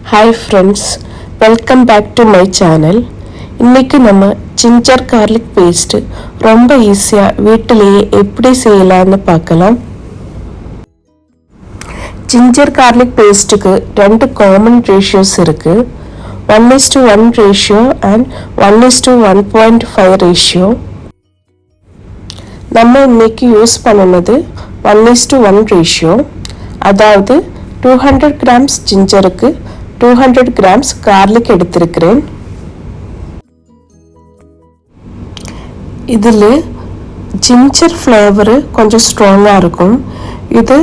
Hi friends, welcome back to my channel. இன்னைக்கு நம்ம ginger garlic paste ரொம்ப ஈஸியா வீட்டிலேயே எப்படி செய்யலாம்னு பார்க்கலாம். ginger garlic pasteக்கு ரெண்டு காமன் ரேஷியோஸ் இருக்கு. 1:1 ratio and 1:1.5 ratio. நம்ம இன்னைக்கு யூஸ் பண்ணுனது 1:1 ratio. அதாவது 200 grams ஜிஞ்சருக்கு 200 grams garlic எடுத்திருக்கிறேன். இதில் ஜிஞ்சர் ஃப்ளேவரு கொஞ்சம் ஸ்ட்ராங்காக இருக்கும். இது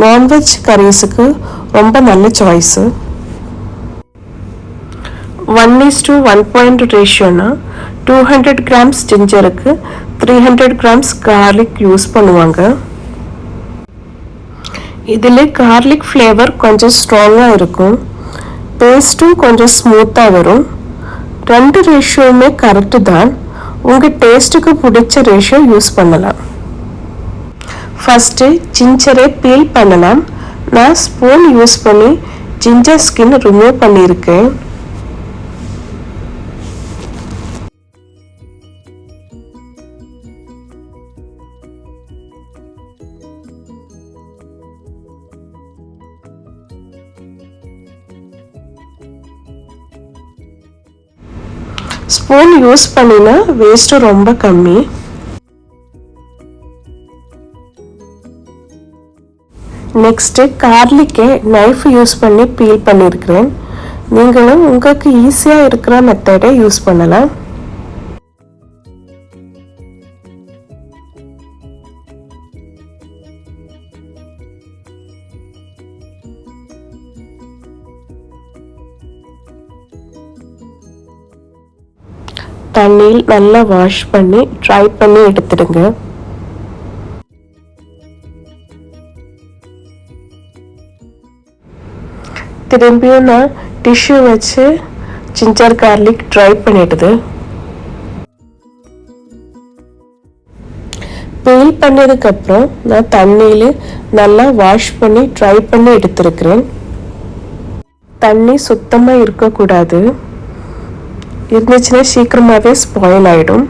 நான்வெஜ் கரீஸுக்கு ரொம்ப நல்ல choice. 1:1 ரேஷியோனா 200 grams ஜிஞ்சருக்கு 300 grams garlic use பண்ணுவாங்க. இதில் கார்லிக் ஃப்ளேவர் கொஞ்சம் ஸ்ட்ராங்காக இருக்கும். பேஸ்ட்டும் கொஞ்சம் ஸ்மூத்தாக வரும். ரெண்டு ரேஷியோவுமே கரெக்டு தான். உங்கள் டேஸ்ட்டுக்கு பிடிச்ச ரேஷியோ யூஸ் பண்ணலாம். ஃபஸ்ட்டு ஜிஞ்சரை பீல் பண்ணலாம். நான் ஸ்பூன் யூஸ் பண்ணி ஜிஞ்சர் ஸ்கின் ரிமூவ் பண்ணியிருக்கேன். ஸ்பூன் யூஸ் பண்ணினா வேஸ்ட்டு ரொம்ப கம்மி. நெக்ஸ்ட்டு கார்லிக்கை நைஃப் யூஸ் பண்ணி பீல் பண்ணியிருக்கிறேன். நீங்களும் உங்களுக்கு ஈஸியாக இருக்கிற மெத்தடை யூஸ் பண்ணலாம். தண்ணியில் நல்லா வாஷ் பண்ணி ட்ரை பண்ணி எடுத்துடுங்க. திரும்பியும் நான் டிஷ்யூ வச்சு ஜிஞ்சர் கார்லிக் ட்ரை பண்ணிடுது. பீல் பண்ணதுக்கப்புறம் நான் தண்ணியில் நல்லா வாஷ் பண்ணி ட்ரை பண்ணி எடுத்துருக்கிறேன். தண்ணி சுத்தமாக இருக்கக்கூடாது. இருந்துச்சுன்னா சீக்கிரமாகவே ஸ்பாயில் ஆகிடும்.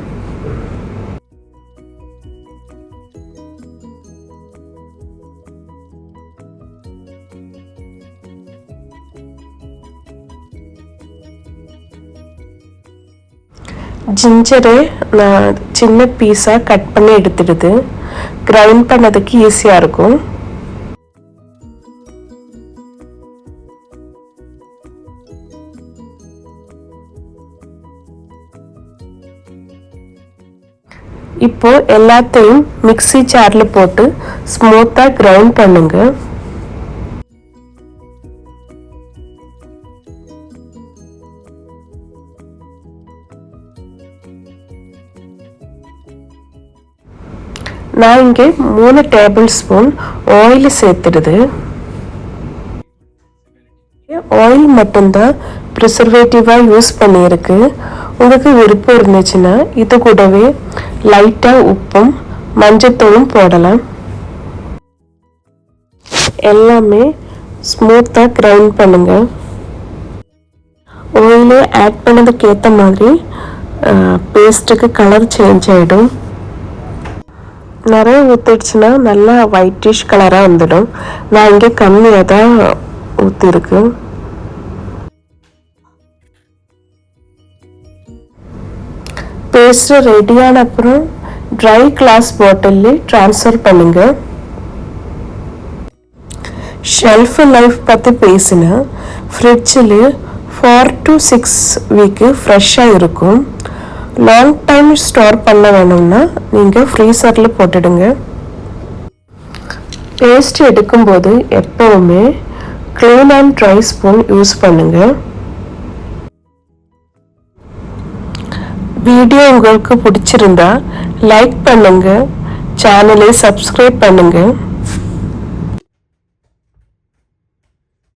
ஜிஞ்சரை நான் சின்ன பீஸாக கட் பண்ணி எடுத்துடுது. கிரைண்ட் பண்ணதுக்கு ஈஸியாக இருக்கும். இப்போ எல்லாத்தையும் மிக்ஸி ஜாரில் போட்டு ஸ்மூத்தாக கிரைண்ட் பண்ணுங்க. நான் இங்கே 3 டேபிள் ஸ்பூன் ஆயில் சேர்த்துடுது. ஆயில் மட்டும்தான் ப்ரிசர்வேட்டிவாக யூஸ் பண்ணியிருக்கு. உங்களுக்கு விருப்பம் இருந்துச்சுன்னா இது கூடவே லைட்டாக உப்பும் மஞ்சத்தூளும் போடலாம். எல்லாமே ஸ்மூத்தாக கிரைண்ட் பண்ணுங்க. ஆயிலே ஆட் பண்ணதுக்கு ஏற்ற மாதிரி பேஸ்ட்டுக்கு கலர் சேஞ்ச் ஆகிடும். நிறைய ஊற்றிடுச்சுன்னா நல்லா ஒயிட்டிஷ் கலராக வந்துடும். நான் இங்கே கம்மியாக தான் ஊற்றிருக்கு. பேஸ்ட் ரெடியான அப்புறம் ட்ரை கிளாஸ் பாட்டிலில் ட்ரான்ஸ்ஃபர் பண்ணுங்க. ஷெல்ஃப் லைஃப் பற்றி பேசினா ஃப்ரிட்ஜில் 4 to 6 வீக்கு ஃப்ரெஷ்ஷாக இருக்கும். லாங் டைம் ஸ்டோர் பண்ண வேணும்னா நீங்கள் ஃப்ரீசரில் போட்டுடுங்க. பேஸ்ட் எடுக்கும்போது எப்போவுமே clean and try spoon use பண்ணுங்கள். வீடியோ உங்களுக்கு பிடிச்சிருந்தா லைக் பண்ணுங்க, சேனலை சப்ஸ்கிரைப் பண்ணுங்க.